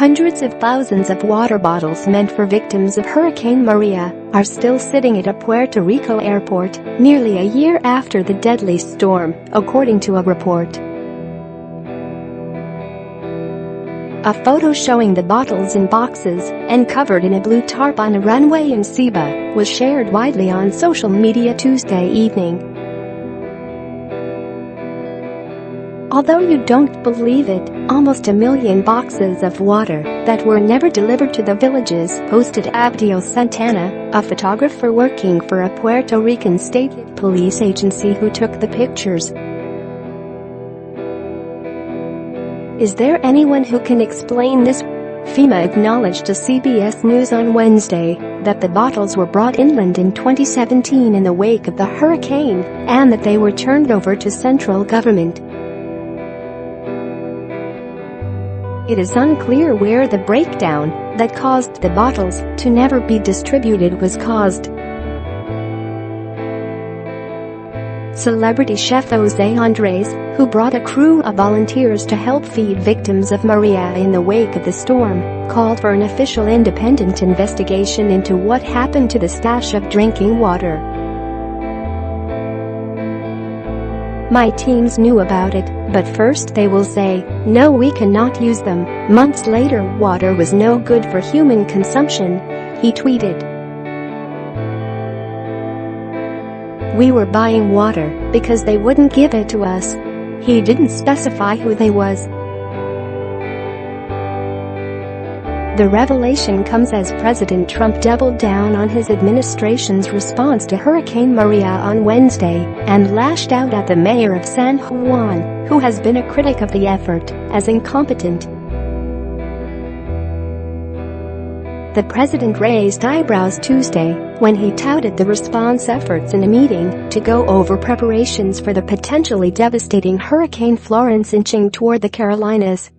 Hundreds of thousands of water bottles meant for victims of Hurricane Maria are still sitting at a Puerto Rico airport nearly a year after the deadly storm, according to a report. A photo showing the bottles in boxes and covered in a blue tarp on a runway in Ceiba was shared widely on social media Tuesday evening. Although you don't believe it, almost 1 million boxes of water that were never delivered to the villages, posted Abdio Santana, a photographer working for a Puerto Rican state police agency who took the pictures. Is there anyone who can explain this? FEMA acknowledged to CBS News on Wednesday that the bottles were brought inland in 2017 in the wake of the hurricane and that they were turned over to central government. It is unclear where the breakdown that caused the bottles to never be distributed was caused. Celebrity chef Jose Andres, who brought a crew of volunteers to help feed victims of Maria in the wake of the storm, called for an official independent investigation into what happened to the stash of drinking water. "My teams knew about it, but first they will say, 'No, we cannot use them.' Months later, water was no good for human consumption," he tweeted. "We were buying water because they wouldn't give it to us." He didn't specify who they was. The revelation comes as President Trump doubled down on his administration's response to Hurricane Maria on Wednesday and lashed out at the mayor of San Juan, who has been a critic of the effort, as incompetent. The president raised eyebrows Tuesday when he touted the response efforts in a meeting to go over preparations for the potentially devastating Hurricane Florence inching toward the Carolinas.